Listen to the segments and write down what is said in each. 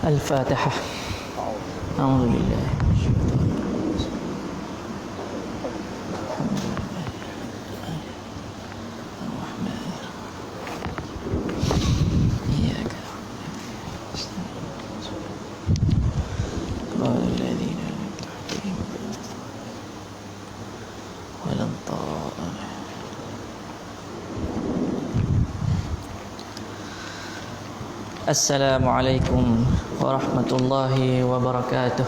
Al-Fatihah. A'udzubillah. Assalamualaikum warahmatullahi wabarakatuh.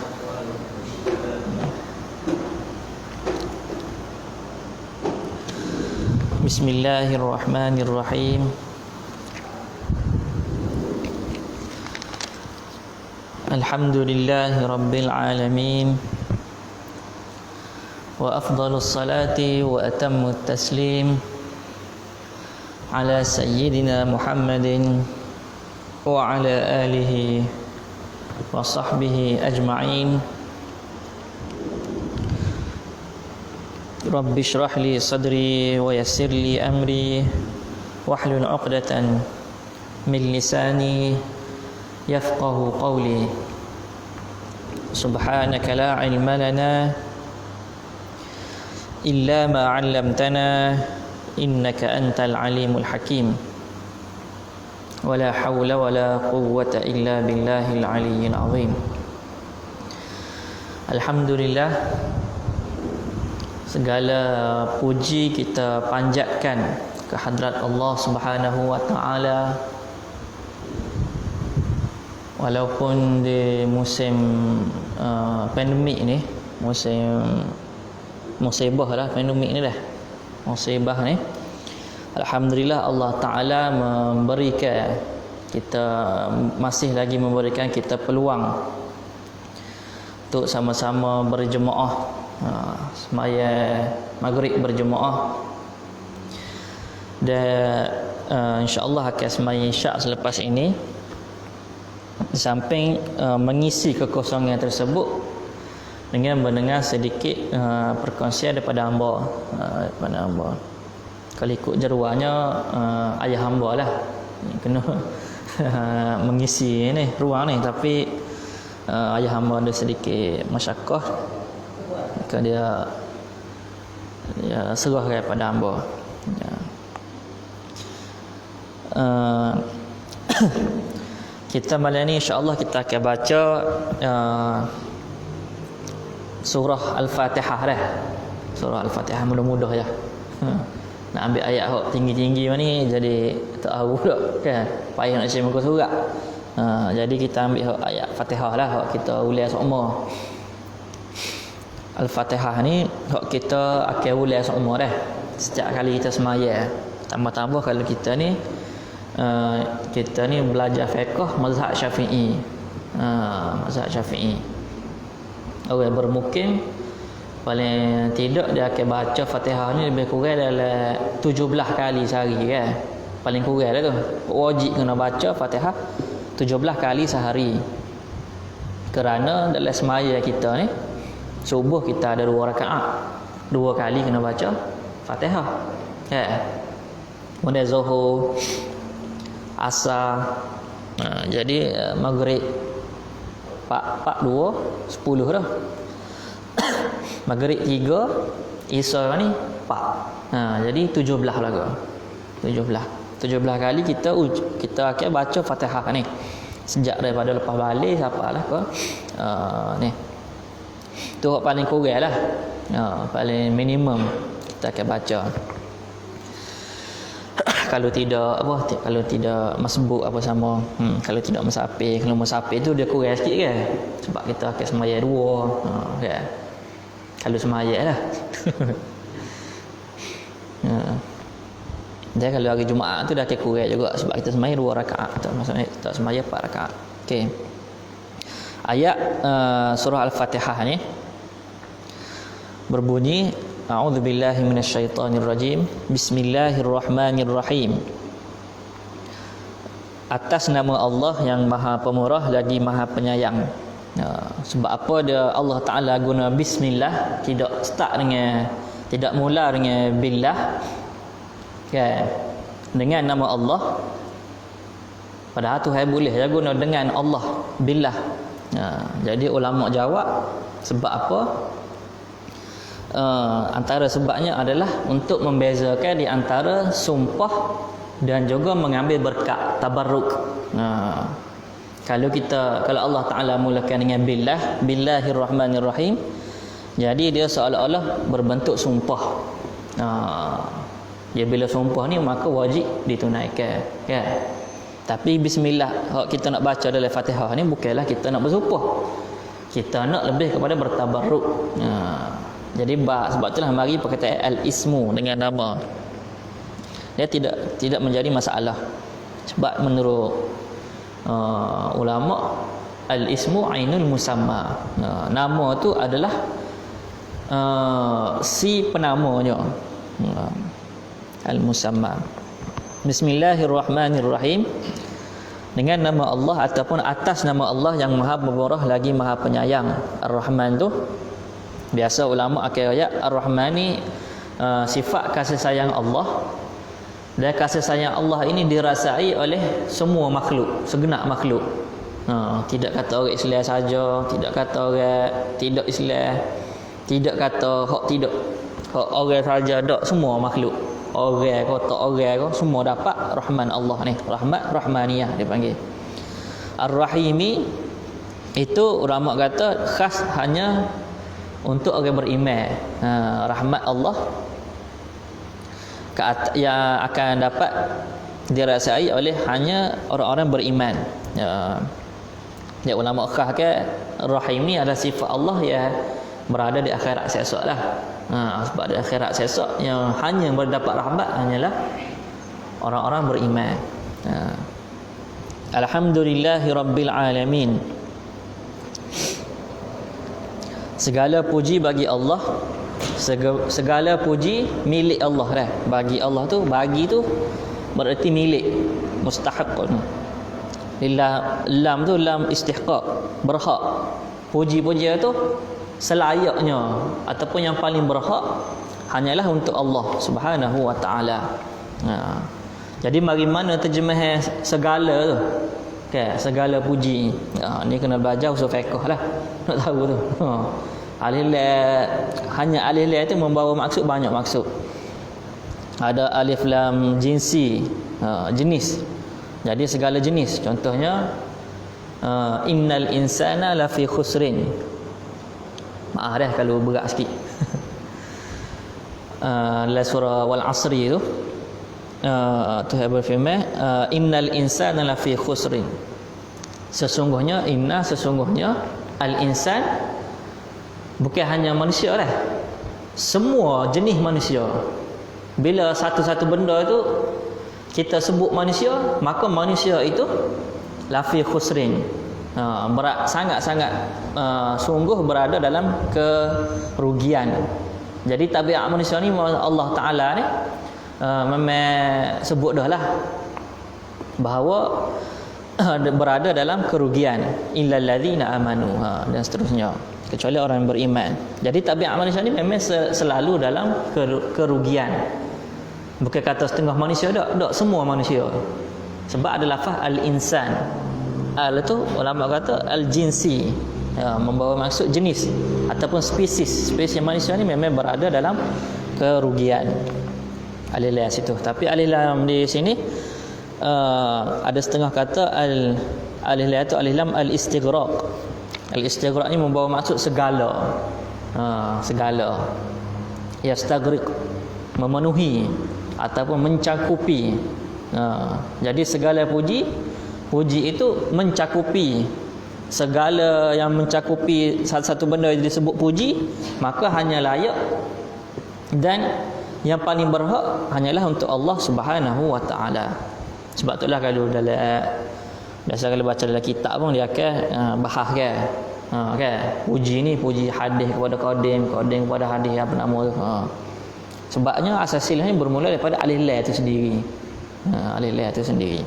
Bismillahirrahmanirrahim. Alhamdulillahi rabbil alamin. Wa afdalus salati wa atammut taslim ala sayyidina Muhammadin wa ala alihi wa sahbihi ajma'in. Rabbi shrah li sadri wa yassir li amri wahlul 'uqdatan min lisani yafqahu qawli. Subhanaka la ilma lana illa ma 'allamtana innaka antal alimul hakim. Wala hawla wala quwwata illa billahil aliyyil azim. Alhamdulillah, segala puji kita panjatkan ke hadrat Allah Subhanahu wa taala. Walaupun di musim pandemik ni, musim musibah lah, pandemik ni dah musibah ni, alhamdulillah Allah Ta'ala memberikan kita, masih lagi memberikan kita peluang untuk sama-sama berjemaah, sembahyang maghrib berjemaah, dan insya-Allah akan sembahyang isyak selepas ini. Di samping mengisi kekosongan tersebut dengan mendengar sedikit perkongsian daripada hamba, Kalau ikut jaruannya ayah hamba lah kena mengisi ni ruang ni, tapi ayah hamba ada sedikit masyakkah, maka dia serah kepada hamba. Kita malam ni insya-Allah kita akan baca surah Al-Fatihah dah. Surah Al-Fatihah mudah-mudah ya. Nak ambil ayat hok tinggi-tinggi ni jadi tak tahu pula kan, payah nak cari muka surat. Jadi kita ambil hok ayat Fatihah lah, hok kita ulas semua. Al-Fatihah ni hok kita akan ulas semua dah setiap kali kita sembahyang. Tambah-tambah kalau kita ni belajar fiqh mazhab Syafi'i. Mazhab Syafi'i. Orang bermukim paling tidak dia akan baca Fatihah ni lebih kurang dalam 17 kali sehari kan. Paling kurang dah tu. Wajib kena baca Fatihah 17 kali sehari. Kerana dalam sembahyang kita ni subuh kita ada 2 rakaat. 2 kali kena baca Fatihah. Kan? Kemudian Zuhur, Asar. Jadi maghrib 4 2 10 dah. Maghrib 3, Isya ni 4. Jadi 17 lah. 17 kali kita akan baca Fatihah ni. Sejak daripada lepas balik sampailah ke ni. Tu paling kurang lah. Paling minimum kita akan baca. Kalau tidak masbuk apa sama, kalau tidak musafir. Kalau musafir tu dia kurang sikit kan, sebab kita akan sembahyang 2 kan. Kalau sembahyang lah. Dan kalau hari Jumaat tu dah akan kurang juga, sebab kita sembahyang 2 rakaat, maksudnya tak sembahyang 4 rakaat. Okey. Ayat surah Al-Fatihah ni berbunyi, a'udzubillahi minasyaitonirrajim. Bismillahirrahmanirrahim. Atas nama Allah yang Maha Pemurah lagi Maha Penyayang. Sebab apa dia Allah Ta'ala guna bismillah, tidak mula dengan billah kan, dengan nama Allah. Padahal Tuhan boleh je guna dengan Allah, billah. Jadi ulama jawab sebab apa? Antara sebabnya adalah untuk membezakan di antara sumpah dan juga mengambil berkat tabarruk. Kalau Allah Taala mulakan dengan billah, billahirrahmanirrahim, jadi dia seolah-olah berbentuk sumpah. Dia bila sumpah ni maka wajib ditunaikan, kan? Tapi bismillah hak kita nak baca dalam Fatihah ni bukanlah kita nak bersumpah. Kita nak lebih kepada bertabarruk. Jadi sebab itulah mari perkataan al-ismu dengan nama. Dia tidak menjadi masalah. Sebab menurut ulama al-ismu ainul musamma. Nama tu adalah si penamanya. Al-musamma. Bismillahirrahmanirrahim. Dengan nama Allah ataupun atas nama Allah yang Maha Pemurah lagi Maha Penyayang. Ar-Rahman tu biasa ulama akan ayat Ar-Rahman ni sifat kasih sayang Allah. Dan kasih sayang Allah ini dirasai oleh semua makhluk, segenap makhluk. Tidak kata orang Islam saja, tidak kata orang tidak Islam, tidak kata hak orang saja, tak, semua makhluk. Orang ke tak orang ke semua dapat Rahman Allah ni. Rahmat Rahmaniyah dipanggil. Ar-Rahimi itu ulama kata khas hanya untuk orang beriman. Rahmat Allah yang akan dapat dirasai oleh hanya orang-orang beriman. Ya ulama khas ke Rahim ni adalah sifat Allah yang berada di akhirat esok lah. Sebab di akhirat esok yang hanya mendapat rahmat hanyalah orang-orang beriman. Alhamdulillahirabbil alamin. Segala puji bagi Allah. Segala puji milik Allah dah. Bagi Allah tu, bagi tu bererti milik, mustahaq. Lillah, lam tu lam istihqaq, berhak. Puji-pujian tu selayaknya ataupun yang paling berhak hanyalah untuk Allah Subhanahu wa taala. Jadi mari mana terjemahan segala tu? Okay, segala puji. Ni kena belajar usul fiqh lah. Nak tahu tu. Hanya alif lam itu membawa maksud banyak maksud. Ada alif lam jinsi, jenis. Jadi segala jenis. Contohnya innal insana lafi khusrin. Maaf dah kalau berat sikit. Dalam surah Wal Asri tu Tuhan berfirman innal insana lafi khusrin. Sesungguhnya al insan bukan hanya manusia lah, semua jenis manusia. Bila satu-satu benda itu kita sebut manusia, maka manusia itu lafi khusrin, sangat-sangat sungguh berada dalam kerugian. Jadi tabiat manusia ni Allah Ta'ala ni memang sebut dah lah bahawa berada dalam kerugian, illal ladzina amanu, dan seterusnya, kecuali orang yang beriman. Jadi tabiat manusia ni memang selalu dalam kerugian. Bukan kata setengah manusia, tak semua manusia. Sebab ada lafaz al-insan. Al tu ulama kata al-jinsi, membawa maksud jenis ataupun spesies. Spesies manusia ni memang berada dalam kerugian. Alif lam situ. Tapi alif lam di sini ada setengah kata alif lam tu alif lam al-istighraq. Al-istighraq ni membawa maksud segala. Segala. Yastaghriq, memenuhi ataupun mencakupi. Jadi segala puji itu mencakupi segala yang mencakupi satu benda yang disebut puji, maka hanya layak dan yang paling berhak hanyalah untuk Allah Subhanahu wa taala. Sebab itulah kalau dalam biasa kalau baca dalam kitab pun dia akan bahas kan. Kan puji ni puji hadis kepada qadim kepada hadis apa nama tu. Sebabnya asas silahnya bermula daripada alif lam itu sendiri. Alif lam itu sendiri.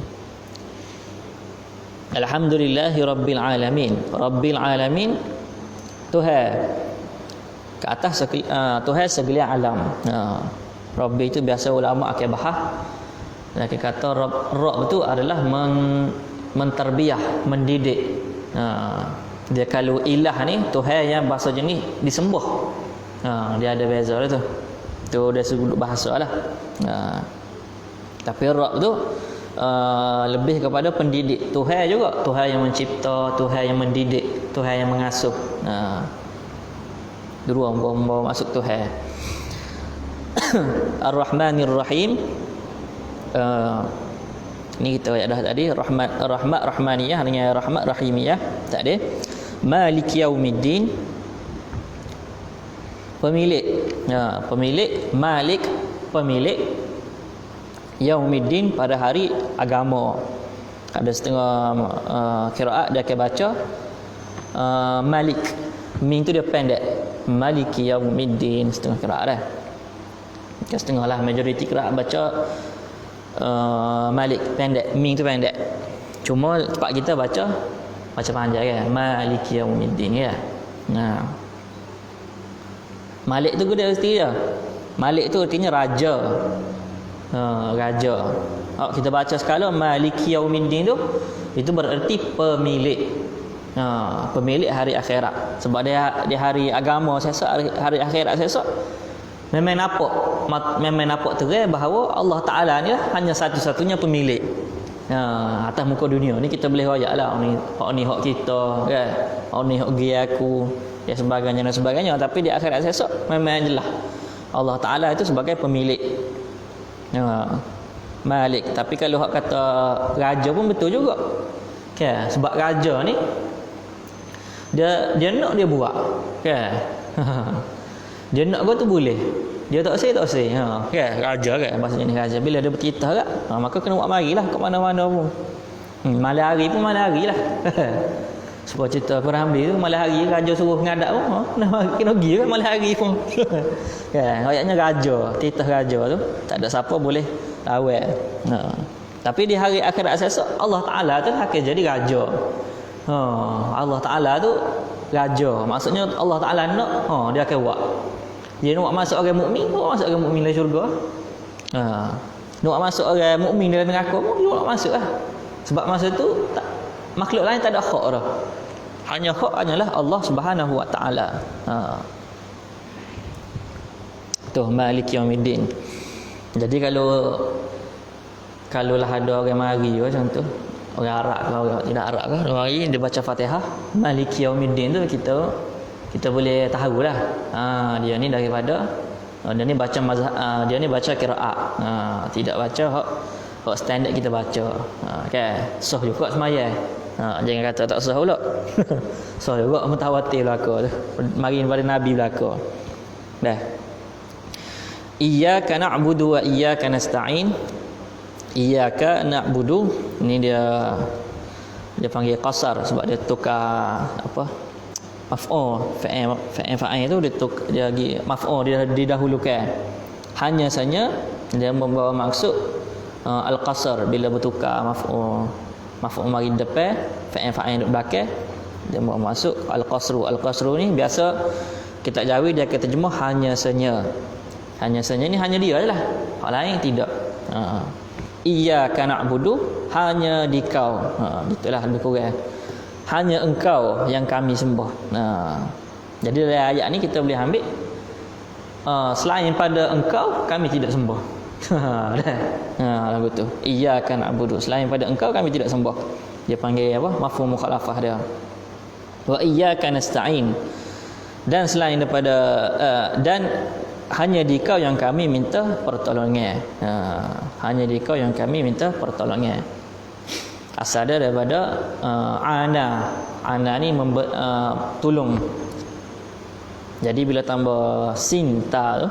Alhamdulillahirabbil alamin. Rabbil alamin, Tuhan ke atas Tuhan segala alam. Rabbi itu biasa ulama akan bahas. Dan kita kata Rabb itu adalah mentarbiyah, mendidik. Dia kalau ilah ni Tuhan yang bahasa jenis disembah. Dia ada beza lah tu. Tu dia sudut bahasa lah. Tapi Rabb tu lebih kepada pendidik. Tuhan juga, Tuhan yang mencipta, Tuhan yang mendidik, Tuhan yang mengasuh. Dua bawa masuk Tuhan. Ar-Rahmanir Rahim. Ni kita ayat dah tadi, rahmat rahmaniyah dengan rahmat rahimiyah tadi. Maliki yaumiddin, pemilik. Pemilik, malik, pemilik. Yaumiddin, pada hari agama. Ada setengah qiraat dia akan baca malik. Mim tu dia pendek. Maliki yaumiddin, setengah qiraat dah. Setengah lah, majoriti qiraat baca malik, pendek. Mim tu pendek. Cuma tempat kita baca panjang kan. Maliki yaumiddin ya. Malik tu dia arti dia. Malik tu artinya raja. Raja. Kita baca sekala Maliki yaumiddin tu, itu bererti pemilik. Pemilik hari akhirat. Sebab dia hari agama sesok, hari akhirat sesok, memang nampak terang bahawa Allah Ta'ala ni hanya satu-satunya pemilik atas muka dunia ni. Kita boleh royak lah, ni hak kita kan, ni hak gigi aku, ya sebagainya dan sebagainya. Tapi di akhirat esok memang jelas Allah Ta'ala itu sebagai pemilik, Malik. Tapi kalau hak kata raja pun betul juga kan, sebab raja ni dia nak dia buat kan. Dia nak kau tu boleh, dia tak say kan, raja kan maksudnya ni raja. Bila dia bertitah kan, maka kena buat marilah kat mana-mana pun. Malam hari pun malam hari lah. Sebab cerita Perambi tu, malam hari raja suruh ngadak pun kena pergi kan malam hari pun. Kan, ayatnya raja, titah raja tu tak ada siapa boleh lawan. Tapi di hari akhirat esok Allah Ta'ala tu akan jadi raja. Allah Ta'ala tu raja. Maksudnya Allah Ta'ala nak, dia akan buat. Dia nak masuk orang mukmin, masuk orang mukmin dalam syurga. Nak masuk orang mukmin dalam neraka pun dia nak masuk lah. Sebab masa tu makhluk lain tak ada hak dah. Hanya hak hanyalah Allah Subhanahu Wa Ta'ala. Tu Maliki yaumiddin. Jadi kalau lah ada orang mari macam tu, orang Arab ke orang tidak Arab ke, orang mari dia baca Fatihah Maliki yaumiddin tu, kita boleh tahulah dia ni daripada dia ni baca dia ni baca qiraat, tidak baca hak standard kita baca. Kan sah juga semaya. Jangan kata tak sah pula. Sah juga, mutawatir belaka tu, mari daripada Nabi belaka. Dah. Iyyaka na'budu wa iyyaka nasta'in. Iyyaka na'budu ni dia panggil qasar sebab dia tukar apa? Maf'ul, fa'il tu dia maf'ul dia didahulukan. Hanya saja dia membawa maksud al-qasar bila bertukar maf'ul mari depan, fa'il duduk belakang, dia membawa maksud al-qasru. Al-qasru ni biasa kita Jawi dia akan terjemah hanya saja. Hanya saja ni hanya dia jelah. Hak lain tidak. Iyyaka na'budu, hanya di kau. Itulah lebih kurang. Hanya engkau yang kami sembah. Jadi dari ayat ni kita boleh ambil selain pada engkau kami tidak sembah. Lagu tu. Iyyaka na'budu, selain pada engkau kami tidak sembah. Dia panggil apa? Mafhum mukhalafah dia. Wa iyyaka nasta'in. Dan selain daripada dan hanya di kau yang kami minta pertolongan. Hanya di kau yang kami minta pertolongan. Asal dia daripada ana ni tolong. Jadi bila tambah sinta tu,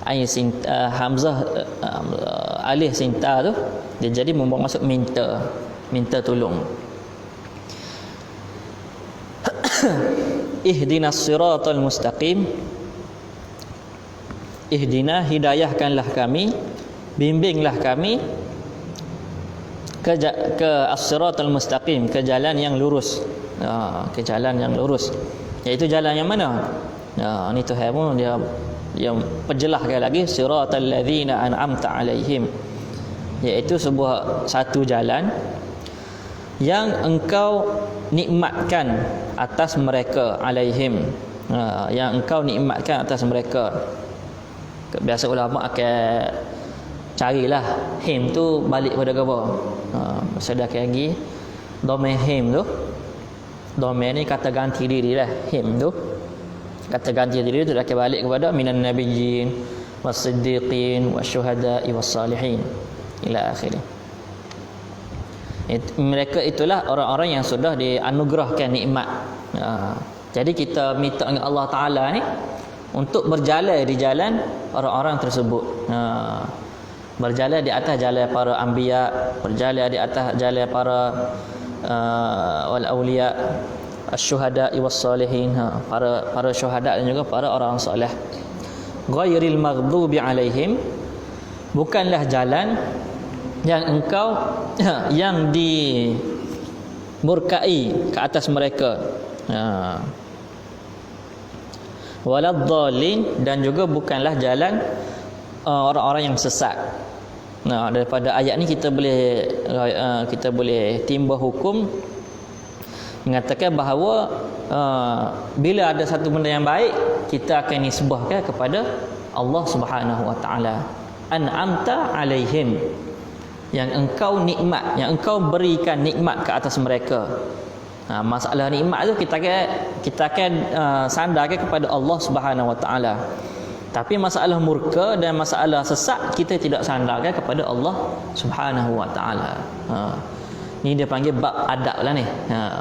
ain sinta hamzah alif sinta tu, dia jadi membawa maksud minta tolong. Ihdinas siratal mustaqim. Ihdina, hidayahkanlah kami, bimbinglah kami ke as-siratal mustaqim, ke jalan yang lurus. Ke jalan yang lurus. Iaitu jalan yang mana? Ni Tuhan pun dia perjelaskan lagi, siratal ladzina an'amta alaihim. Iaitu satu jalan yang engkau nikmatkan atas mereka, alaihim, yang engkau nikmatkan atas mereka. Biasa ulama akan carilah him tu balik pada apa. Sedar lagi domain him tu, domain ni kata ganti diri lah. Him tu kata ganti diri tu dah balik kepada minan nabiyyin was-siddiqin wasyuhada'i was-salihin ila akhirih. Mereka itulah orang-orang yang sudah dianugerahkan nikmat. Jadi kita minta dengan Allah Ta'ala ni untuk berjalan di jalan orang-orang tersebut. Berjalan di atas jalan para anbiya, berjalan di atas jalan para wal auliya, asy-syuhada was-salihin, para syuhada dan juga para orang soleh. Ghairil maghdubi alaihim, bukanlah jalan yang engkau yang dimurkai ke atas mereka. Waladdallin, dan juga bukanlah jalan orang-orang yang sesat. Daripada ayat ni kita boleh timbul hukum mengatakan bahawa bila ada satu benda yang baik, kita akan nisbahkan kepada Allah Subhanahu wa taala. An'amta alaihim, yang engkau nikmat, yang engkau berikan nikmat ke atas mereka. Masalah nikmat tu kita akan sandarkan kepada Allah Subhanahu wa taala. Tapi masalah murka dan masalah sesat kita tidak sandarkan kepada Allah Subhanahu wa taala. Ni dia panggil bab adab lah ni.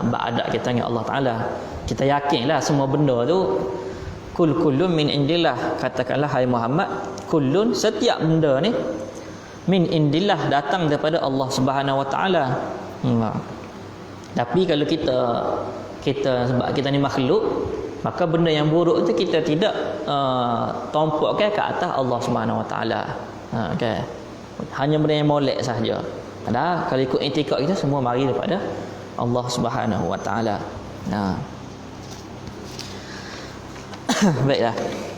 Bab adab kita dengan Allah Taala. Kita yakinlah semua benda tu kullun min indillah. Katakanlah hai Muhammad, kullun, setiap benda ni min indillah, datang daripada Allah Subhanahu wa taala. Tapi kalau kita sebab kita ni makhluk, maka benda yang buruk tu kita tidak tompokkan ke atas Allah Subhanahu wa taala. Okay. Hanya benda yang molek sahaja. Kalau ikut etika kita semua mari daripada Allah Subhanahu wa taala. Baiklah.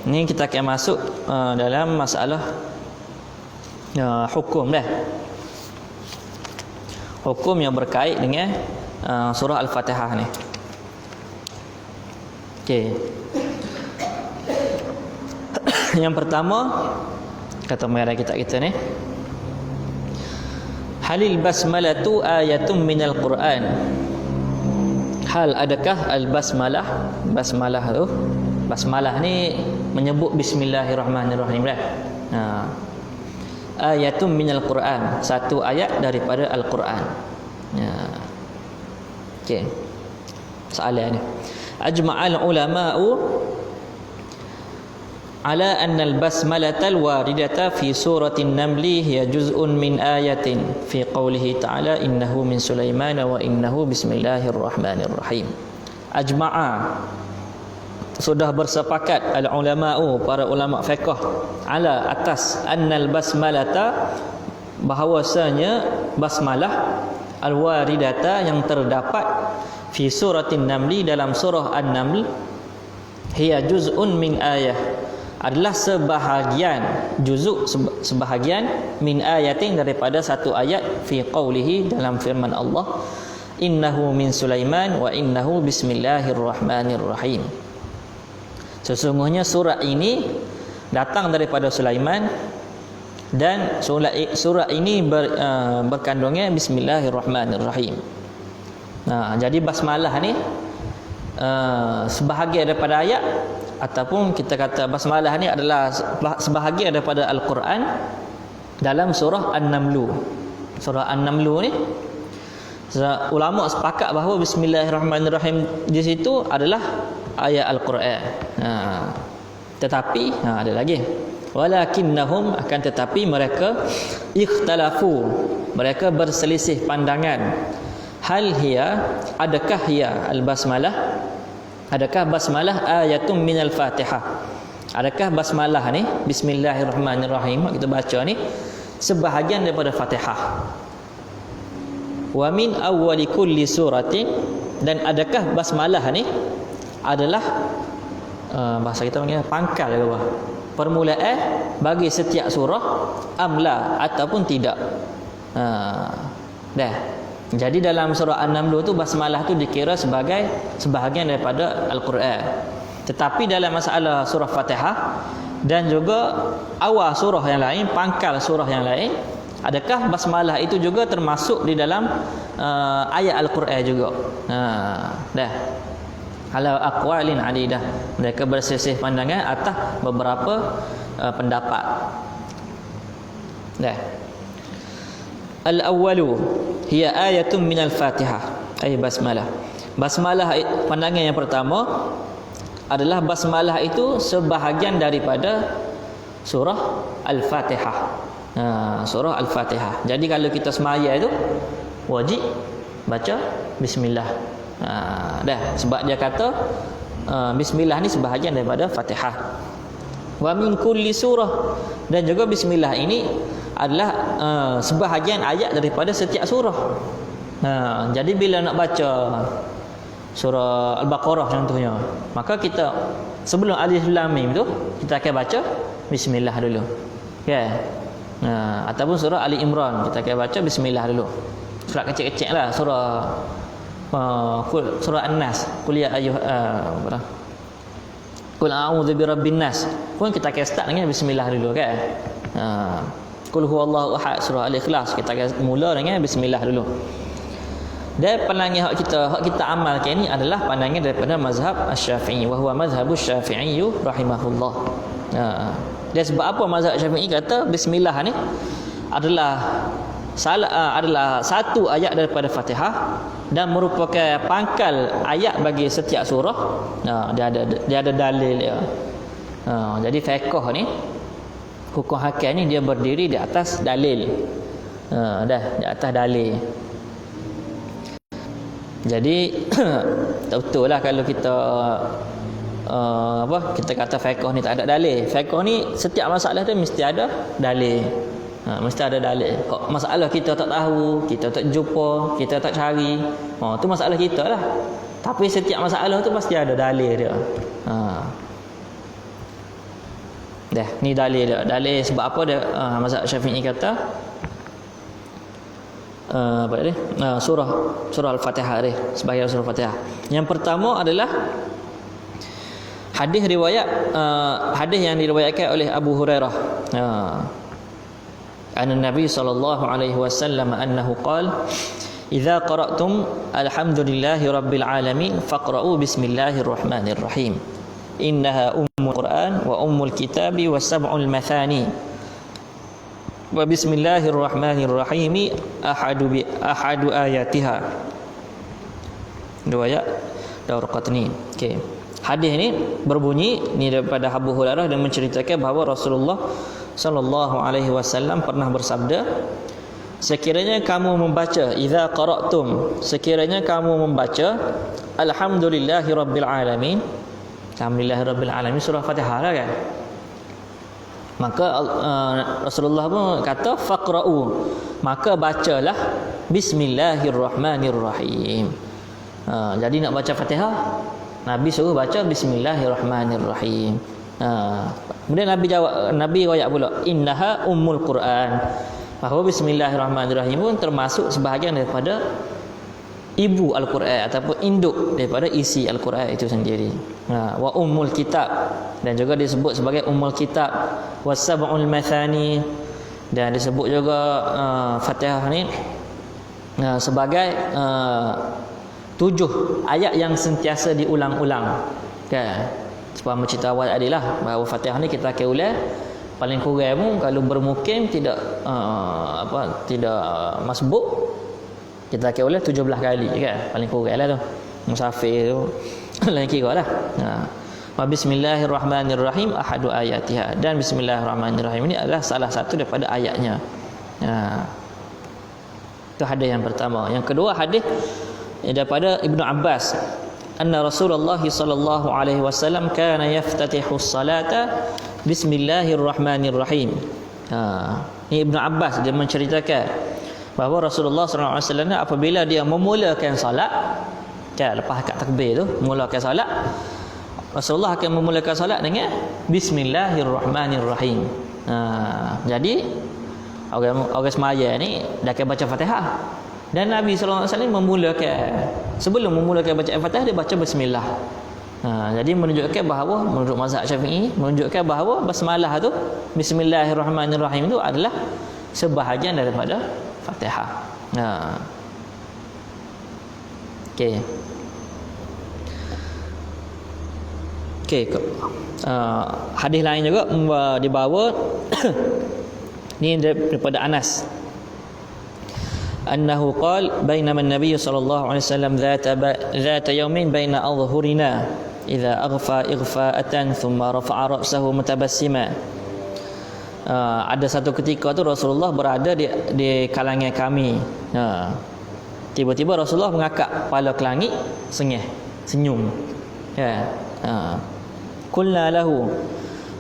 Ini kita akan masuk dalam masalah hukum dah. Hukum yang berkait dengan surah Al-Fatihah ni. Okey. Yang pertama kata merah kita ni, halil basmalatu ayatun minal Quran. Hal, adakah al-basmalah? Basmalah tu, basmalah ni menyebut bismillahirrahmanirrahim dah. Ayatun minal Quran, satu ayat daripada Al-Quran. Okey. Soalan ni, ajma'al ulama'u ala anna al-basmalata al-waridata fi suratin namli hiya juz'un min ayatin fi qawlihi ta'ala innahu min Sulaiman wa innahu bismillahirrahmanirrahim. Ajma'a, sudah bersepakat al-ulama'u, para ulama fiqh, ala, atas, annal basmalata, bahawasanya basmalah, al-waridata, yang terdapat, fi suratin namli, dalam surah An-Naml, hiya juz'un min ayah, adalah sebahagian, juzuk, sebahagian, min ayatin, daripada satu ayat, fi qawlihi, dalam firman Allah, innahu min Sulaiman wa innahu bismillahirrahmanirrahim. Sesungguhnya surah ini datang daripada Sulaiman, dan surah ini berkandungnya bismillahirrahmanirrahim. Jadi basmalah ni sebahagian daripada ayat, ataupun kita kata basmalah ni adalah sebahagian daripada Al-Quran dalam surah An-Namlu. Surah An-Namlu ni ulama sepakat bahawa bismillahirrahmanirrahim di situ adalah ayat Al-Quran. Tetapi ada lagi, walakinnahum, akan tetapi mereka, ikhtalafu, mereka berselisih pandangan, hal hiya, adakah hiya al-basmalah, adakah basmalah ayatun minal Fatihah, adakah basmalah ni, bismillahirrahmanirrahim kita baca ni, sebahagian daripada Fatihah. Wa min awwali kulli suratin, dan adakah basmalah ni adalah bahasa kita panggil pangkal ke apa, permulaan bagi setiap surah, amla, ataupun tidak. Dah. Jadi dalam surah An-Naml tu basmalah tu dikira sebagai sebahagian daripada Al-Quran. Tetapi dalam masalah surah Fatihah dan juga awal surah yang lain, pangkal surah yang lain, adakah basmalah itu juga termasuk di dalam ayat Al-Quran juga? Dah. Ala aqwalin adidah. Mereka berselisih pandangan atas beberapa pendapat. Dah. Al-awwalu hiya ayatun minal Fatihah, ay basmalah. Basmalah, pandangan yang pertama adalah basmalah itu sebahagian daripada surah Al-Fatihah. Surah Al-Fatihah. Jadi kalau kita semaya itu wajib baca bismillah. Dah, sebab dia kata bismillah ni sebahagian daripada Fatihah. Wa min kulli surah, dan juga bismillah ini adalah sebahagian ayat daripada setiap surah. Jadi bila nak baca surah Al-Baqarah contohnya, maka kita sebelum alif lam mim tu kita akan baca bismillah dulu. Ya. Ataupun surah Ali Imran kita akan baca bismillah dulu. Surah kecil-kecil lah, surah An-Nas, qul ya qul a'udzu birabbin nas, pun kita akan start dengan bismillah dulu kan. Qul huwallahu ahad, surah Al-Ikhlas kita akan mula dengan bismillah dulu. Dan pandangan hak kita amalkan ini adalah pandangan daripada mazhab Asy-Syafi'i, wa huwa mazhabus Syafi'i rahimahullah. Dan sebab apa mazhab Syafi'i kata bismillah ni adalah satu ayat daripada Fatihah dan merupakan pangkal ayat bagi setiap surah. Dia ada dalil dia. Jadi fiqh ni, hukum hakam ni dia berdiri di atas dalil. Di atas dalil. Jadi tak betul lah kalau kita kita kata fiqh ni tak ada dalil. Fiqh ni setiap masalah tu mesti ada dalil. Mesti ada dalil. Kok masalah kita tak tahu, kita tak jumpa, kita tak cari, tu masalah kita lah. Tapi setiap masalah tu pasti ada dalil dia. Dah, ni dalil dia. Dalil sebab apa dia mazhab Syafi'i kata apa dia? Surah Al-Fatihah dia sebagai surah Fatihah. Yang pertama adalah hadis yang diriwayatkan oleh Abu Hurairah. An-Nabi sallallahu alaihi wasallam annahu qala idza qara'tum alhamdulillahi rabbil alamin faqra'u bismillahirrahmanirrahim innaha ummul Qur'an wa ummul kitabi wa sab'ul mathani wa bismillahirrahmanirrahim ahadu ayatiha. Riwayat Daraqutni. Okey. Hadis ni berbunyi ni daripada Abu Hurairah dan menceritakan bahawa Rasulullah sallallahu alaihi wasallam pernah bersabda, sekiranya kamu membaca idza qara'tum, sekiranya kamu membaca alhamdulillahi rabbil alamin, alhamdulillahi rabbil alamin surah Fatihah lah kan, maka Rasulullah pun kata faqra'u, maka bacalah bismillahirrahmanirrahim. Jadi nak baca Fatihah, Nabi suruh baca bismillahirrahmanirrahim. Kemudian Nabi royak pula innaha ummul Quran, bahawa bismillahirrahmanirrahim pun termasuk sebahagian daripada ibu Al-Quran ataupun induk daripada isi Al-Quran itu sendiri. Wa ummul kitab, dan juga disebut sebagai ummul kitab, wasab'ul mathani, dan disebut juga Fatihah ni sebagai 7 ayat yang sentiasa diulang-ulang kan. Sebab cerita awal tadi lah bahawa Fatihah ni kita akan ulang paling kurang pun kalau bermukim tidak tidak masbuk, kita akan ulang 17 kali kan, paling kurang lah tu. Musafir tu lain kira lah. Wa bismillahirrahmanirrahim ahadu ayatiha, dan bismillahirrahmanirrahim ini adalah salah satu daripada ayatnya. Itu hadis yang pertama. Yang kedua hadis daripada Ibnu Abbas, anna Rasulullah sallallahu alaihi wasallam kana yaftatihu as-salata bismillahirrahmanirrahim. Ini Ibnu Abbas dia menceritakan bahawa Rasulullah sallallahu alaihi wasallam apabila dia memulakan solat, kan, lepas akad takbir tu memulakan solat, Rasulullah akan memulakan solat dengan bismillahirrahmanirrahim. Jadi orang semaya ni dia akan baca Fatihah. Dan Nabi sallallahu alaihi wasallam sebelum memulakan bacaan Fatihah dia baca bismillah. Jadi menunjukkan bahawa menurut mazhab Syafi'i menunjukkan bahawa basmalah tu bismillahirrahmanirrahim itu adalah sebahagian daripada Fatihah. Okey. Hadis lain juga dibawa ni daripada Anas. Annahu qala bainama an-nabiy sallallahu alaihi wasallam dhata yawmin baina adhhurina idza aghfa ighfa'atan thumma rafa'a ra'sahu mutabassima. Ada satu ketika tu Rasulullah berada di kalangan kami. Tiba-tiba Rasulullah mengangkat kepala ke langit, sengih, senyum. Qulna lahu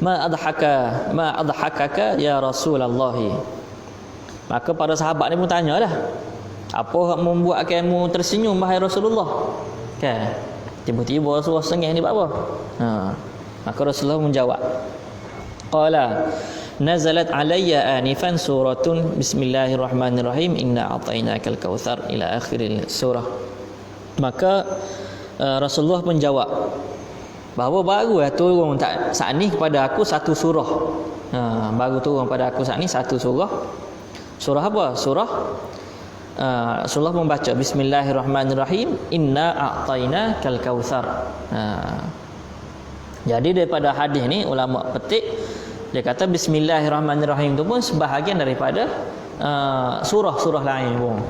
ma adhakaka ya Rasulullah. Maka para sahabat ni pun tanyalah, apa yang membuat kamu tersenyum wahai Rasulullah? Tiba-tiba Rasulullah sengih ni buat apa? Maka Rasulullah menjawab, qala nazalat alayya anifan suratun bismillahirrahmanirrahim inna a'tainakal kautsar ila akhir surah. Maka Rasulullah pun jawab bahawa baru turun saat ni kepada aku satu surah. Baru turun pada aku saat ni satu surah. Surah apa? Rasulullah membaca bismillahirrahmanirrahim inna a'tainakal kautsar. Jadi daripada hadis ni ulama petik dia kata bismillahirrahmanirrahim tu pun sebahagian daripada surah-surah lain pun.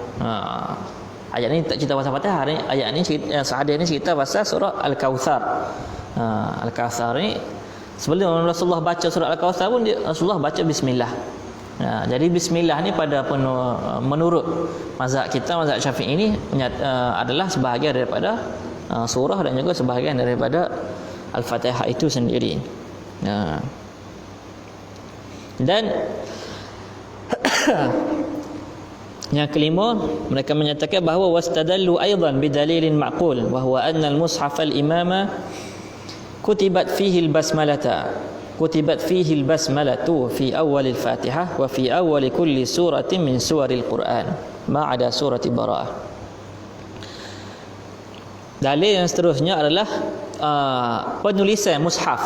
Ayat ni tak cerita pasal Fatihah, ayat ni hadis ni cerita pasal surah Al-Kautsar. Al-Kautsar ni sebelum Rasulullah baca surah Al-Kautsar pun Rasulullah baca bismillah. Jadi bismillah ni menurut mazhab kita, mazhab Syafi'i ini adalah sebahagian daripada surah dan juga sebahagian daripada Al-Fatihah itu sendiri. Dan yang kelima, mereka menyatakan bahawa wastadallu aidan bidalilin ma'qul wa huwa anna al-mushaf al-imama kutibat fihi al-basmalatu fi awal al-Fatihah wa fi awal kulli suratin min suwaril Quran ma'ada surati Bara'ah. Dalil yang seterusnya adalah penulisan mushaf.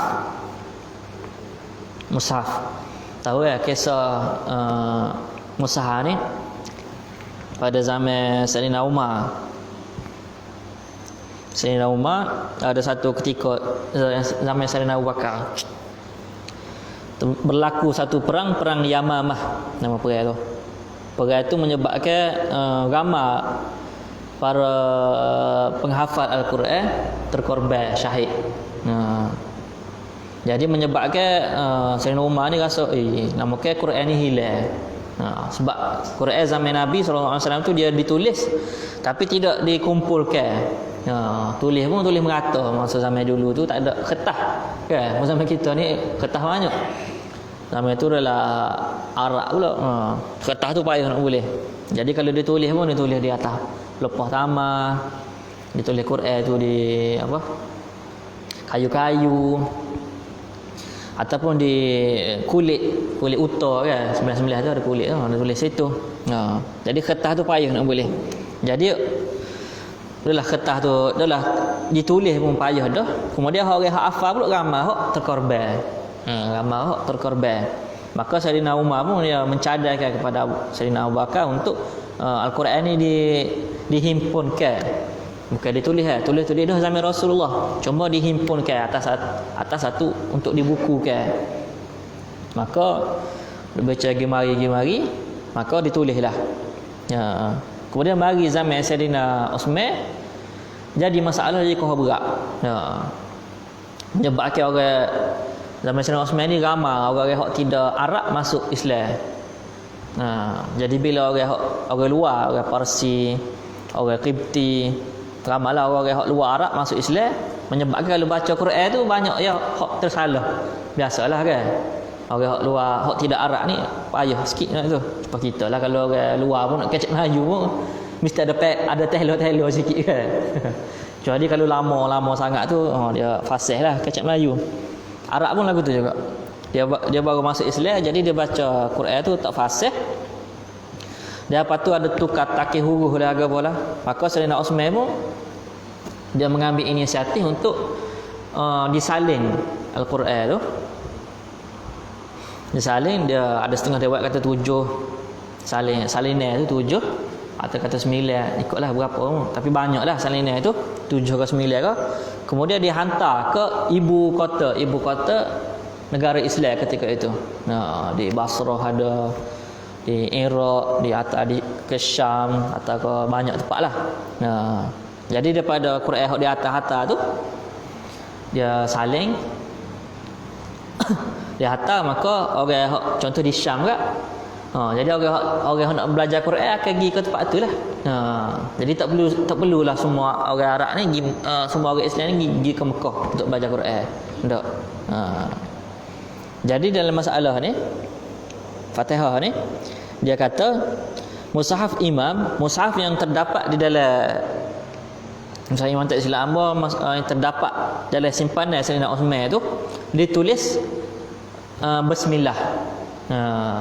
Tahu ya kisah mushaf ni pada zaman Sayyidina Umar. Sayyidina Umar ada satu ketika zaman Sayyidina Abu Bakar berlaku satu perang Yamamah, nama perang tu. Perang itu menyebabkan ramai para penghafal Al-Quran terkorban syahid. Jadi menyebabkan Sayyidina Umar ni rasa nampaknya Quran ni hilang. Sebab Quran zaman Nabi SAW tu dia ditulis tapi tidak dikumpulkan. Tulis pun tulis merata. Masa zaman dulu tu tak ada kertas kan. Masa zaman kita ni kertas banyak. Zaman tu adalah Arab pula. Kertas tu payah nak boleh. Jadi kalau dia tulis pun dia tulis di atas lepah tamar. Dia tulis Quran tu di apa? Kayu-kayu. Ataupun di kulit utar kan, sebelah-sebelah tu ada kulit tu, dia tulis situ. Jadi kertas tu payah nak boleh. Jadi adalah kertas tu adalah ditulis pun payah dah. Kemudian orang hak hafal pula ramai hak terkorban. Ramai hak terkorban. Maka Sayyidina Umar pun dia mencadarkan kepada Sayyidina Abu Bakar untuk Al-Quran ni dihimpunkan. Bukan ditulis tulis dah zaman Rasulullah, cuma dihimpunkan atas satu untuk dibukukan. Maka dibaca gemari, maka ditulislah. Kemudian mari zaman Sayyidina Uthman jadi masalah jadi kau berat. Menyebabkan orang zaman Sayyidina Uthman ni ramai orang yang tidak Arab masuk Islam. Jadi bila orang luar, orang Parsi, orang Qibti, ramailah orang yang luar Arab masuk Islam, menyebabkan kalau baca Quran tu banyak ya hak tersalah. Biasalah kan. Orang luar hak tidak Arab ni payah sikit nak tu. Sebab kita lah kalau orang luar pun nak kecek Melayu pun mesti ada telo sikit kan. Jadi kalau lama sangat tu dia fasih lah kecek Melayu. Arab pun lagu tu juga. Dia baru masuk Islam jadi dia baca Quran tu tak fasih. Dia lepas tu ada tukar takih huruf dah agak bola. Maka Sayyidina Osman pun dia mengambil inisiatif untuk disalin Al-Quran tu. Disalin, dia ada setengah dia buat kata 7 salinan tu 7 atau kata 9, ikutlah berapa pun. Tapi banyaklah salinan tu 7 ke 9 ke. Kemudian dihantar ke ibu kota negara Islam ketika itu. Di Basrah ada, di Iraq, di atas di ke Syam atau ke banyak tempat lah. Jadi daripada Quran di atas tu dia saling dia hantar, maka orang contoh di Syam kan. Jadi orang nak belajar Quran akan pergi ke tempat tu lah. Jadi tak perlulah semua orang Arab ni semua orang Islam ni pergi ke Mekah untuk belajar Quran. Tak. Jadi dalam masalah ni Fatihah ni dia kata mushaf imam, mushaf yang terdapat di dalam misalnya Imam tak silap yang terdapat dalam simpanan Sayyidina Uthman tu ditulis bismillah.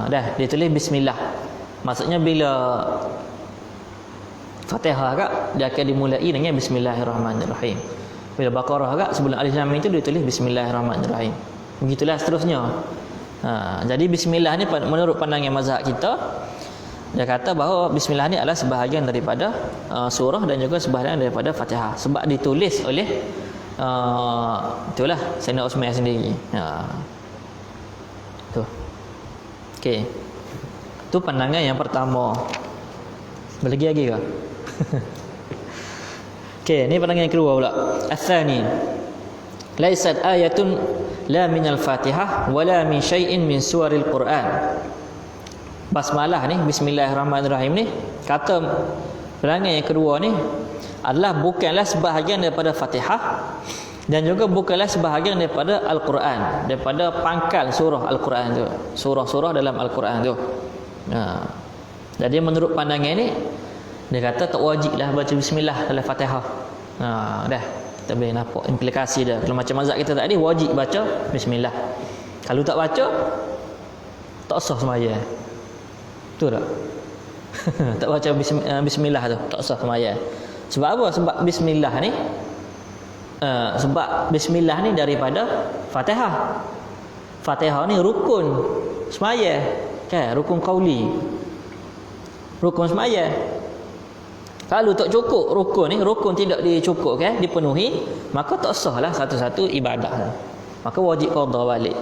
Dah ditulis bismillah. Maksudnya bila Fatihah kak dia akan dimulai dengan bismillahirrahmanirrahim. Bila Baqarah kak sebelum Alif Lam Mim itu ditulis bismillahirrahmanirrahim. Begitulah seterusnya. Jadi bismillah ni menurut pandangan mazhab kita, dia kata bahawa bismillah ni adalah sebahagian daripada surah dan juga sebahagian daripada Fatihah sebab ditulis oleh itulah Sayyidina Uthman sendiri. Tu. Okey. Tu pandangan yang pertama. Lagi ke? Okey, ni pandangan yang kedua pula. Ats-tsani. Laisat ayatun la minal Fatihah wala min syai'in min suwaril Quran. Basmalah ni, bismillahirrahmanirrahim ni, kata pandangan yang kedua ni adalah bukanlah sebahagian daripada Fatihah dan juga bukanlah sebahagian daripada Al-Quran, daripada pangkal surah Al-Quran tu, surah-surah dalam Al-Quran tu. Jadi menurut pandangan ni dia kata tak wajiblah baca bismillah dalam Fatihah. Dah kita boleh nampak implikasi dia. Kalau macam mazhab kita tadi wajib baca bismillah. Kalau tak baca tak sah sembahyang. Betul tak? Tak baca bismillah tu tak sah sembahyang. Sebab apa? Sebab bismillah ni daripada Fatihah. Fatihah ni rukun sembahyang, kan? Rukun qauli. Rukun sembahyang. Kalau tak cukup rukun ni, rukun tidak dicukupkan, dipenuhi, maka tak sahlah satu-satu ibadah. Maka wajib qada balik.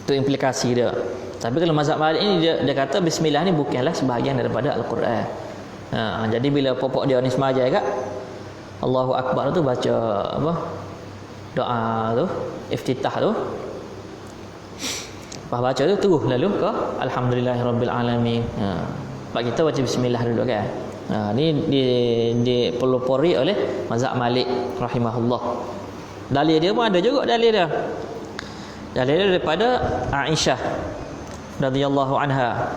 Tu implikasi dia. Tapi kalau mazhab Malik ni dia kata bismillah ni bukanlah sebahagian daripada Al-Quran. Jadi bila pokok dia ni sembahyang kat Allahu Akbar tu baca apa? Doa tu, iftitah tu. Lepas baca tu terus lalu ke alhamdulillahirabbil alamin. Sebab kita baca bismillah dulu kan. Ni dipelopori oleh mazhab Malik rahimahullah. Dalil dia pun ada juga dalil dia. Dalil dia daripada Aisyah radhiyallahu anha.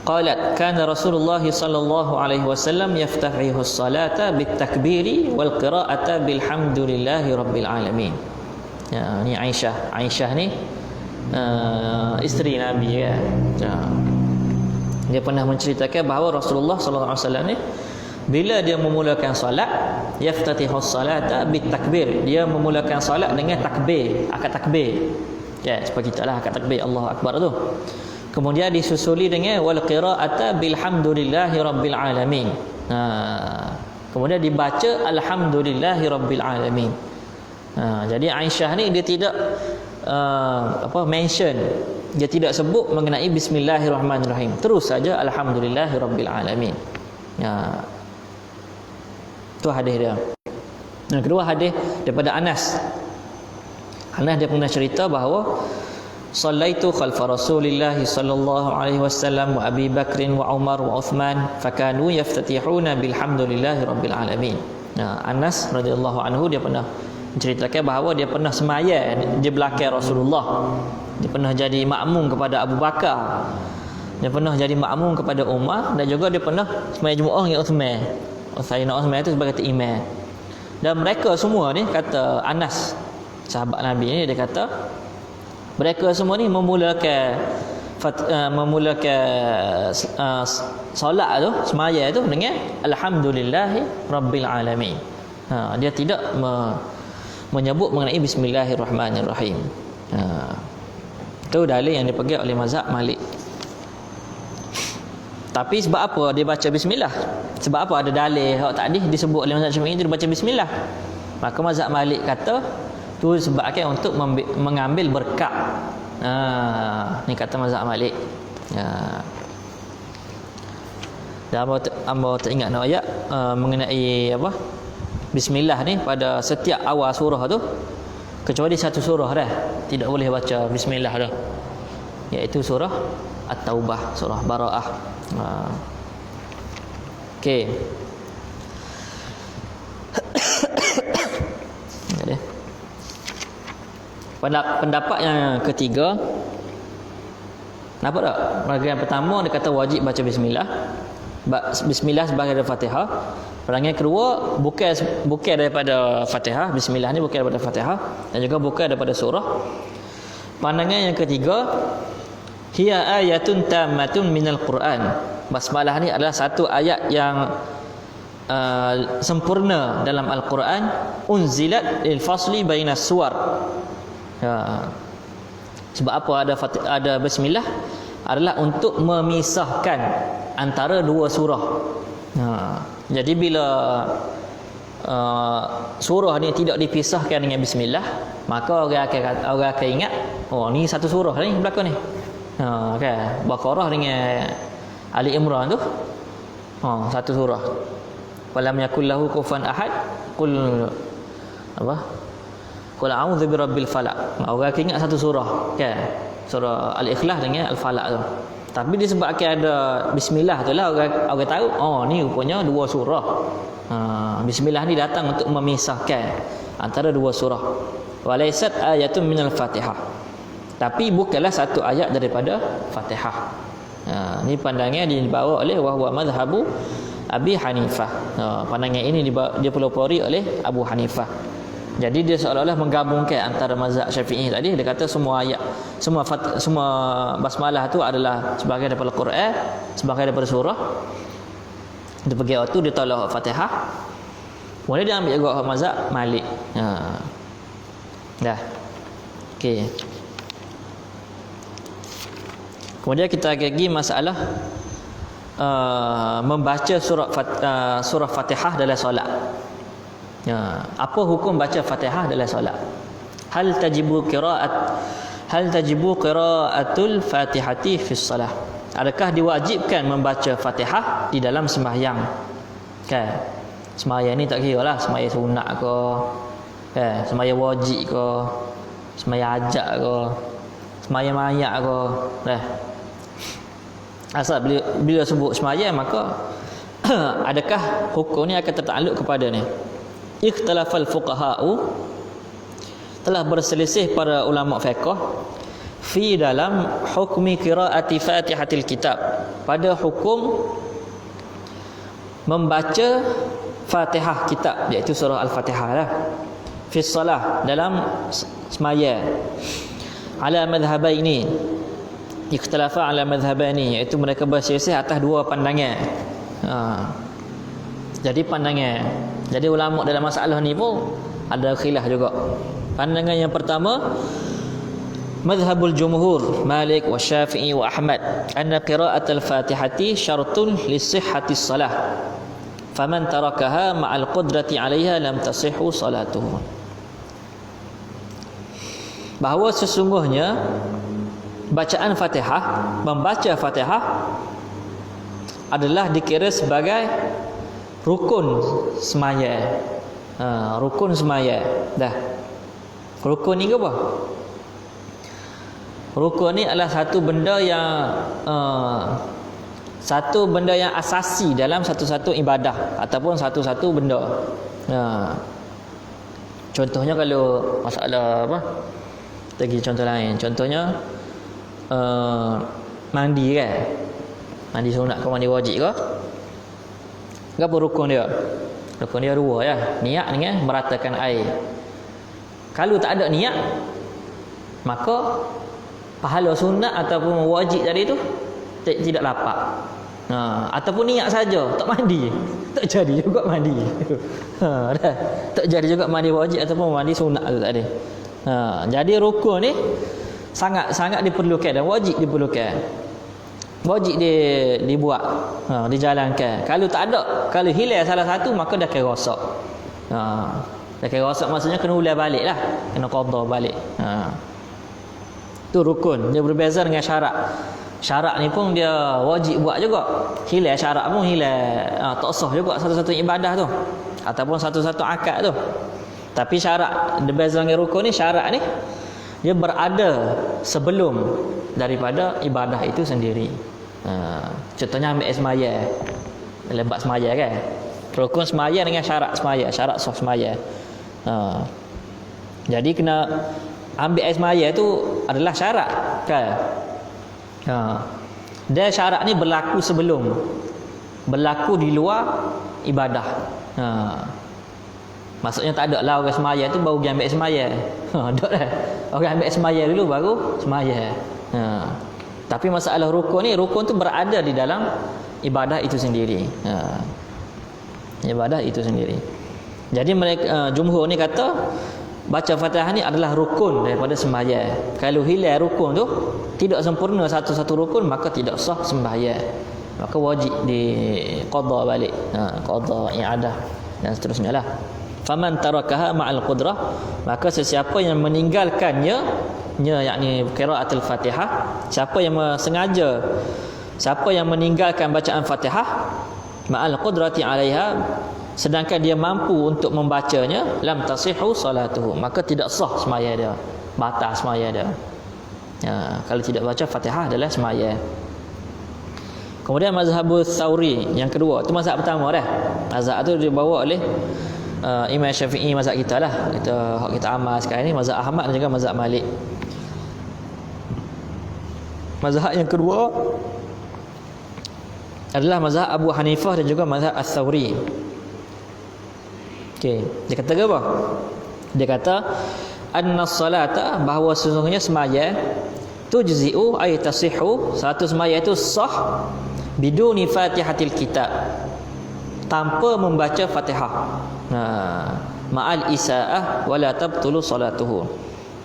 Qalat kana Rasulullah sallallahu alaihi wasallam yaftahihu as-salata bit-takbiri wal qira'ata bilhamdulillahi rabbil alamin. Ni Aisyah. Aisyah ni isteri Nabi ya. Dia pernah menceritakan bahawa Rasulullah sallallahu alaihi wasallam ni bila dia memulakan solat yaftatihus salata bitakbir, dia memulakan solat dengan takbir, akad takbir. Ya, seperti kita lah akad takbir Allahu Akbar tu. Kemudian disusuli dengan wal qira'ata bilhamdulillahi rabbil alamin. Kemudian dibaca alhamdulillahi rabbil alamin. Jadi Aisyah ni dia tidak mention, dia tidak sebut mengenai bismillahirrahmanirrahim, terus saja alhamdulillahirabbil alamin. Tu hadis dia. Yang kedua hadis daripada Anas. Anas dia pernah cerita bahawa sallaitu khalfa Rasulillah sallallahu alaihi wasallam wa Abi Bakr wa Umar wa Uthman fakanu yaftatihuna bilhamdulillahirabbil alamin. Anas radhiyallahu anhu dia pernah menceritakan bahawa dia pernah sembahyang di belakang Rasulullah. Dia pernah jadi makmum kepada Abu Bakar. Dia pernah jadi makmum kepada Umar dan juga dia pernah sembahyang Jumaat dengan Uthman. Sayyidina Uthman itu sebagai imam. Dan mereka semua ni kata Anas, sahabat Nabi ni, dia kata mereka semua ni memulakan solat tu, semaya tu dengan alhamdulillahi rabbil alamin. Dia tidak menyebut mengenai bismillahirrahmanirrahim. Itu dalil yang dipegang oleh mazhab Malik. Tapi sebab apa dia baca bismillah? Sebab apa ada dalil hak tadi disebut oleh mazhab Syafi'i dia baca bismillah? Maka mazhab Malik kata tu sebabkan untuk mengambil berkat. Ni kata mazhab Malik. Dan hamba teringat nak ayat mengenai apa? Bismillah ni pada setiap awal surah tu, kecuali satu surah dah tidak boleh baca bismillah dah, iaitu surah At-Taubah, surah Bara'ah. Okey. Pendapat yang ketiga, nampak tak? Bahagian pertama dia kata wajib baca bismillah. Bismillah sebagai daripada Fatihah. Pandangan kedua bukan daripada Fatihah. Bismillah ni bukan daripada Fatihah dan juga bukan daripada surah. Pandangan yang ketiga, hiya ayatun tammatun minal Quran. Basmalah ni adalah satu ayat yang sempurna dalam Al-Quran. Unzilat lil fasli bainas suwar. Sebab apa ada bismillah? Adalah untuk memisahkan antara dua surah. Jadi bila surah ni tidak dipisahkan dengan bismillah, maka orang akan ingat, oh ni satu surah ni belakang ni. Kan? Baqarah dengan Ali Imran tu satu surah. Walam yakul lahu kufuwan ahad. Qul a'udzu birabbil falaq. Orang akan ingat satu surah, kan? Surah Al-Ikhlas dengan Al-Falaq tu. Tapi disebabkan ada bismillah tu lah orang tahu, ni rupanya dua surah. Bismillah ni datang untuk memisahkan antara dua surah. Walaysat ayatun minal Fatihah. Tapi bukanlah satu ayat daripada Fatihah. Ni pandangan dibawa oleh wahwa madhabu Abi Hanifah. Pandangan ini dia pelopori oleh Abu Hanifah. Jadi dia seolah-olah menggabungkan antara mazhab Syafi'i tadi. Dia kata semua ayat, semua basmalah tu adalah sebagai daripada Quran, sebagai daripada surah. Dia pergi waktu dia tolak Fatihah. Kemudian dia ambil juga mazhab Malik. Dah. Okey. Kemudian kita lagi masalah membaca surah Fatihah dalam solat. Apa hukum baca Fatihah dalam solat? Hal tajibu qiraatul Fatihati fi shalah? Adakah diwajibkan membaca Fatihah di dalam sembahyang? Kan? Sembahyang ni tak kira lah sembahyang sunat ke, sembahyang wajib ke, sembahyang hajat ke, sembahyang mayat ke, asal bila sebut sembahyang maka adakah hukum ni akan tertakluk kepada ni? Ikhtilafal fuqaha'u, telah berselisih para ulama fiqh fi dalam hukmi qiraati Fatihatil kitab, pada hukum membaca Fatihah kitab, iaitu surah Al-Fatihah lah, fi shalah, dalam semaya. Ala madhhabaini, ikhtalafa ala madhhabaini, iaitu mereka berselisih atas dua pandangan. Jadi ulama dalam masalah ni pun ada khilaf juga. Pandangan yang pertama, madhhabul jumhur Malik wa Syafi'i wa Ahmad, anna qira'atul Fatihati syartun li sihhatis salah, faman tarakaha ma'al qudrati 'alaiha lam tasihhu salatuhu. Bahawa sesungguhnya bacaan Fatihah, membaca Fatihah adalah dikira sebagai rukun semaya. Rukun semaya. Dah. Rukun ni ke apa? Rukun ni adalah satu benda yang asasi dalam satu-satu ibadah ataupun satu-satu benda. Contohnya kalau masalah apa? Lagi contoh lain. Contohnya mandi kan? Mandi sunat ke mandi wajib ke? Apa rukun dia? Rukun dia dua ya. Niat dengan meratakan air. Kalau tak ada niat, maka pahala sunat ataupun wajib tadi tu tidak dapat. Ataupun niat saja tak mandi, tak jadi juga mandi. Dah. Tak jadi juga mandi wajib ataupun mandi sunat tu tadi. Jadi rukun ni sangat diperlukan dan wajib diperlukan. Wajib dibuat, dijalankan. Kalau tak ada, kalau hilang salah satu, maka dah kira rosak. Dah kira rosak maksudnya kena ulang balik lah, kena qada balik. Tu rukun. Dia berbeza dengan syarat. Syarat ni pun dia wajib buat juga. Hilang syarat pun hilang, tak sah juga satu-satu ibadah tu ataupun satu-satu akad tu. Tapi syarat, dia beza dengan rukun ni, syarat ni dia berada sebelum daripada ibadah itu sendiri. Contohnya ambil semaya, lebat semaya kan. Rukun semaya dengan syarat semaya, syarat sah semaya. Jadi kena ambil air semaya tu adalah syarat kan. Dan syarat ni berlaku sebelum, berlaku di luar ibadah. Maksudnya tak ada lah orang semaya tu baru pergi ambil semaya. Tak lah. Orang ambil semaya dulu baru semaya. Tapi masalah rukun ni, rukun tu berada di dalam ibadah itu sendiri. Ibadah itu sendiri. Jadi mereka jumhur ni kata baca Fatihah ni adalah rukun daripada sembahyang. Kalau hilang rukun tu, tidak sempurna satu-satu rukun, maka tidak sah sembahyang. Maka wajib di qada balik. Qada i'adah dan seterusnya lah. Faman tarakaha ma'al qudrah, maka sesiapa yang meninggalkannya, yakni qiraatul Fatihah, siapa yang sengaja, siapa yang meninggalkan bacaan Fatihah ma'al qudrati 'alaiha, sedangkan dia mampu untuk membacanya, lam tasihhu salatuhu, maka tidak sah semaya dia, batal semaya dia. Kalau tidak baca Fatihah adalah semaya. Kemudian mazhabus Tsauri yang kedua, itu mazhab pertama dah. Mazhab tu dibawa oleh Imam Syafi'i, mazhab kita lah, kita amal sekarang ni, mazhab Ahmad dan juga mazhab Malik. Mazhab yang kedua adalah mazhab Abu Hanifah dan juga mazhab Ats-Tsauri. Okey, dia kata apa? Dia kata anna salata, bahawa sesungguhnya semaya tujzi'u ay tasihhu, satu semaya itu sah biduni fatihatil kitab, tanpa membaca Fatihah. Ma'al isaah wala tabtulu salatuhu.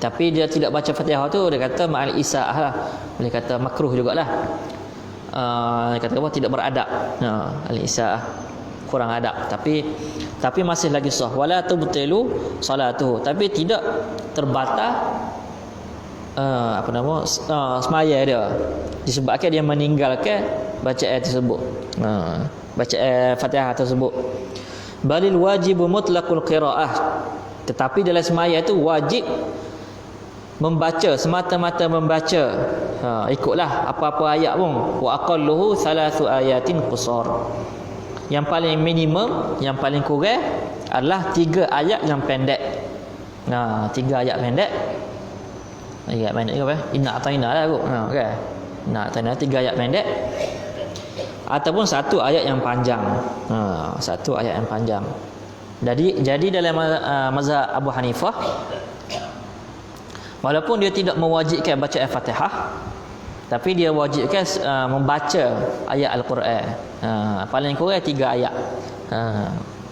Tapi dia tidak baca Fatihah tu, dia kata ma'al isaah lah. Boleh kata makruh jugalah. Dia kata apa? Tidak beradab. Al-isaah, kurang adab. Tapi masih lagi sah. Wala tabtulu salatuhu. Tapi tidak terbatal semaya dia, disebabkan dia meninggalkan bacaan tersebut, bacaan Fatihah tersebut. Balil wajibu mutlaqul qiraah, tetapi dalam semaya itu wajib membaca, semata-mata membaca. Ikutlah apa-apa ayat pun. Wa aqalluhu 3 ayatin qusar. Yang paling minimum, yang paling kurang adalah 3 ayat yang pendek. 3 ayat pendek. Ayat pendek ke apa? Inna ataina lah aku. Okey. Inna ataina 3 ayat pendek ataupun 1 ayat yang panjang. 1 ayat yang panjang. Jadi dalam mazhab Abu Hanifah, walaupun dia tidak mewajibkan baca Al-Fatihah, tapi dia wajibkan membaca ayat Al-Quran. Paling kurang 3 ayat.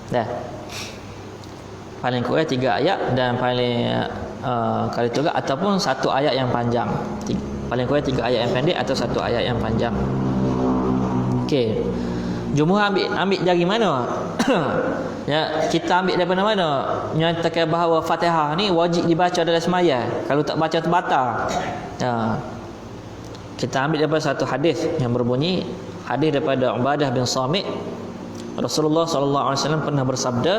Dah. Paling kurang 3 ayat dan paling kali tu ataupun 1 ayat yang panjang. Paling kurang 3 ayat yang pendek atau 1 ayat yang panjang. Okey. Jumhur ambil dari mana? Ya, kita ambil daripada mana? Menyatakan bahawa Fatihah ni wajib dibaca dalam semaya. Kalau tak baca terbatal. Kita ambil daripada satu hadis yang berbunyi, hadis daripada Ubadah bin Samit, Rasulullah sallallahu alaihi wasallam pernah bersabda,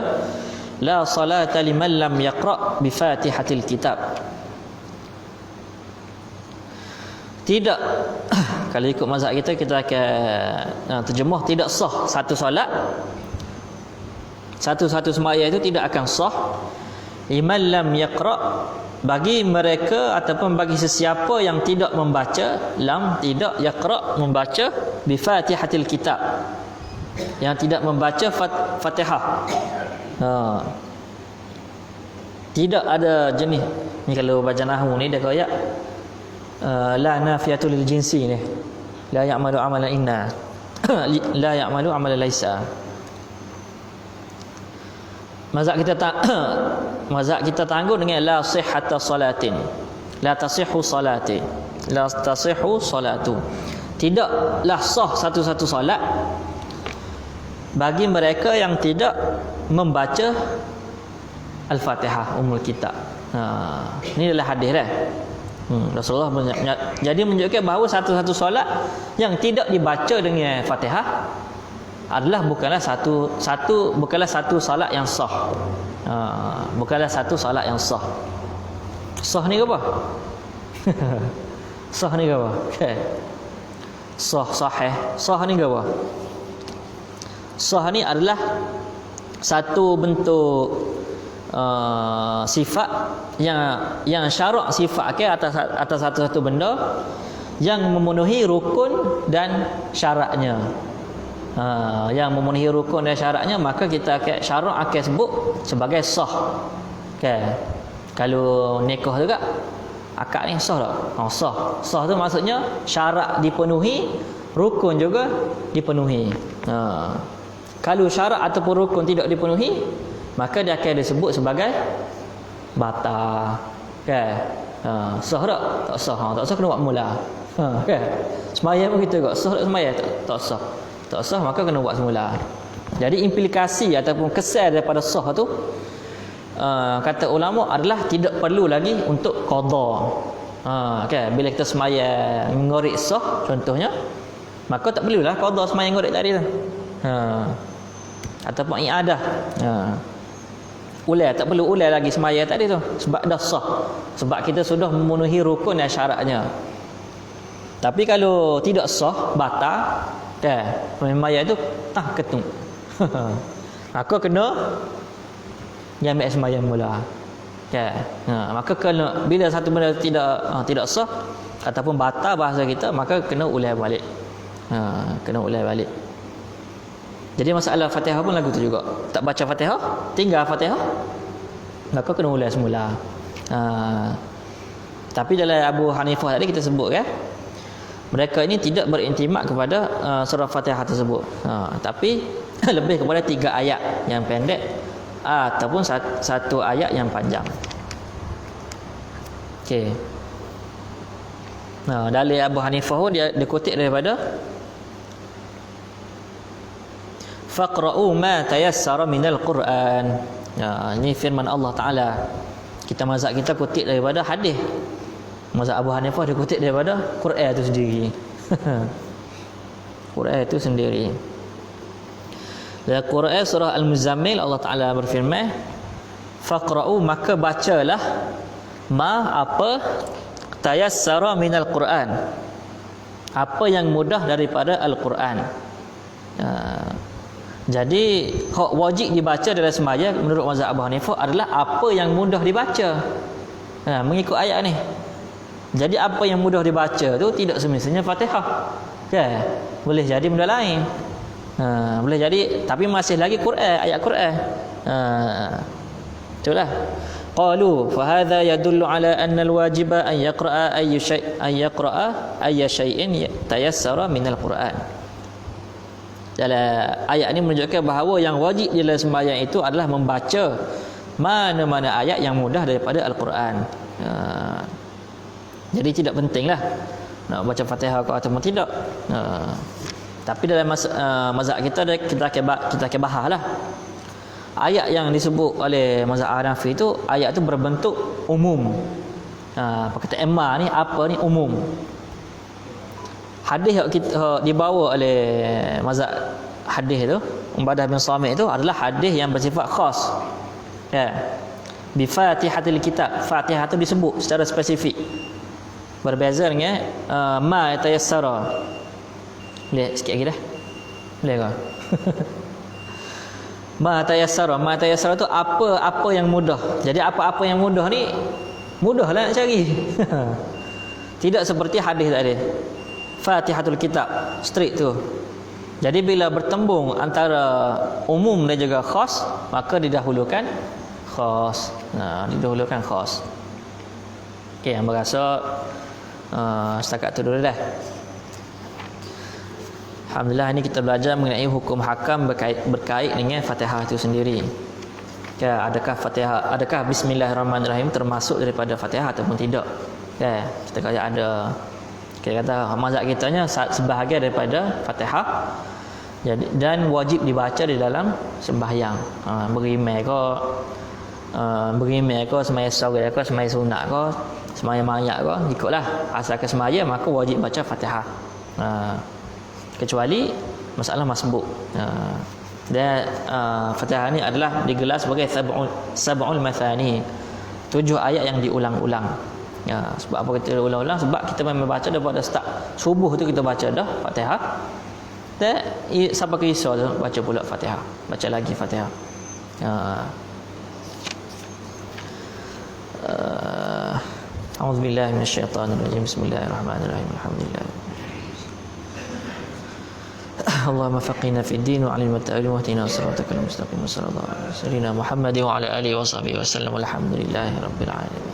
la salata liman lam yaqra bi Fatihatil kitab. Tidak, kalau ikut mazhab kita akan terjemah, tidak sah satu solat, satu semaya itu tidak akan sah liman lam yaqra, bagi mereka ataupun bagi sesiapa yang tidak membaca, lam tidak yaqra, membaca bi Fatihatil kitab, yang tidak membaca Fatihah. Tidak ada jenis ni. Kalau baca nahwu ni dia kaya la nafiyatul lil jinsi ni. La ya'malu amalan inna. La ya'malu amalan laisa. Mazhab kita tangguh dengan la sihhata salatin. La tasihhu salati. La tasihhu salatu. Tidaklah sah satu-satu solat bagi mereka yang tidak membaca Al-Fatihah Ummul Kitab. Ini adalah hadis dah. Rasulullah jadi menunjukkan bahawa satu-satu solat yang tidak dibaca dengan Fatihah adalah bukanlah satu solat yang sah. Bukanlah satu solat yang sah. Sah ni ke apa? Sah ni ke apa? Okay. Sahih. Sah ni ke apa? Sah ni adalah satu bentuk sifat yang syarak sifat atas satu-satu benda yang memenuhi rukun dan syaratnya. Yang memenuhi rukun dan syaratnya, maka kita akan syarak akan sebut sebagai sah. Okay. Kalau nikah juga akad ni sah tak? Sah. Sah tu maksudnya syarat dipenuhi, rukun juga dipenuhi. Kalau syarat ataupun rukun tidak dipenuhi, maka dia akan disebut sebagai batal. Kan? Sah tak? Tak sah. Tak sah kena buat mula. Kan? Sembahyang pun kita juga. Sah tak sembahyang? Tak sah. Tak sah maka kena buat semula. Jadi implikasi ataupun kesan daripada sah tu, kata ulama adalah tidak perlu lagi untuk qada. Kan? Bila kita sembahyang mengorek sah contohnya, maka tak perlulah qada sembahyang ngorek tadi tu. Ataupun iadah. Ulai tak perlu ulai lagi sembahyang tadi tu sebab dah sah. Sebab kita sudah memenuhi rukun dan syaratnya. Tapi kalau tidak sah, batal, kan? Sembahyang tu ketung. Maka kena ambil sembahyang mula. Kan? Maka kena bila satu benda tidak sah ataupun batal bahasa kita, maka kena ulai balik. Kena ulai balik. Jadi masalah Fatihah pun lagu tu juga. Tak baca Fatihah, tinggal Fatihah, maka kena ulai semula. Tapi dalam Abu Hanifah tadi kita sebut kan, mereka ini tidak berintimak kepada surah Fatihah tersebut. Tapi lebih kepada 3 ayat yang pendek ataupun satu ayat yang panjang. Okey. Dalil Abu Hanifah dia kutip daripada faqra'u ma tayassara minal Quran. Ini firman Allah Taala. Kita mazhab kita kutip daripada hadis. Mazhab Abu Hanifah dia kutip daripada Quran itu sendiri. Quran itu sendiri. Dalam Quran surah Al-Muzammil Allah Taala berfirman, faqra'u maka bacalah apa tayassara minal Quran. Apa yang mudah daripada Al-Quran. Jadi hak wajib dibaca dalam sembahyang menurut mazhab Abu Hanifah adalah apa yang mudah dibaca. Mengikut ayat ni. Jadi apa yang mudah dibaca tu tidak semestinya Fatihah. Kan? Boleh jadi benda lain. Boleh jadi tapi masih lagi Quran, ayat Quran. Itulah. Qalu fa hadha yadullu ala anna al-wajiba an yaqra'a ayya shay'in tayassara minal Quran. Dalam ayat ini menunjukkan bahawa yang wajib dalam sembahyang itu adalah membaca mana-mana ayat yang mudah daripada Al-Quran. Jadi tidak pentinglah nak baca Fatihah ataupun tidak. Tapi dalam mazhab kita akan bahaslah. Ayat yang disebut oleh mazhab Hanafi itu ayat itu berbentuk umum. Perkataan ma ni apa ni umum. Hadis yang kita dibawa oleh mazhab hadis itu Ubadah bin Samit itu adalah hadis yang bersifat khas. Ya. Bi Fatihatil Kitab. Fatihah itu disebut secara spesifik. Berbeza dengan ma tayassara. Boleh sikit lagi dah. Boleh ke? Ma tayassara itu apa yang mudah. Jadi apa-apa yang mudah ni mudahlah nak cari. Tidak seperti hadis tadi. Fatihatul Kitab straight tu. Jadi bila bertembung antara umum dan juga khas, maka didahulukan khas. Didahulukan khas. Okey, yang berasa setakat tu dulu dah. Alhamdulillah, ini kita belajar mengenai hukum hakam berkait dengan Fatihah itu sendiri. Ya, adakah Bismillahirrahmanirrahim termasuk daripada Fatihah ataupun tidak? Ya, kita kata ada. Kita kata mazhab kitanya sebahagian daripada Fatihah. Jadi, dan wajib dibaca di dalam sembahyang. Berimeh ke sembahyang sore ke sembahyang sunat ke sembahyang mayat ke, ikutlah. Asalkan sembahyang maka wajib baca Fatihah. Kecuali masalah masbuk. Dan Fatihah ni adalah digelar sebagai sab'ul mathani, 7 ayat yang diulang-ulang. Sebab apa kita ulang-ulang? Sebab kita memang baca daripada start subuh tu kita baca dah Fatihah. Dan sampai ke isya tu baca pula Fatihah, baca lagi Fatihah. A'udzubillahi minasyaitonirrajim. Bismillahirrahmanirrahim. Alhamdulillah. اللهم فقهنا في الدين وعلمنا التأويل واهدنا صراطك المستقيم صلى الله عليه وسلم محمد وعلى آله وصحبه وسلم والحمد لله رب العالمين.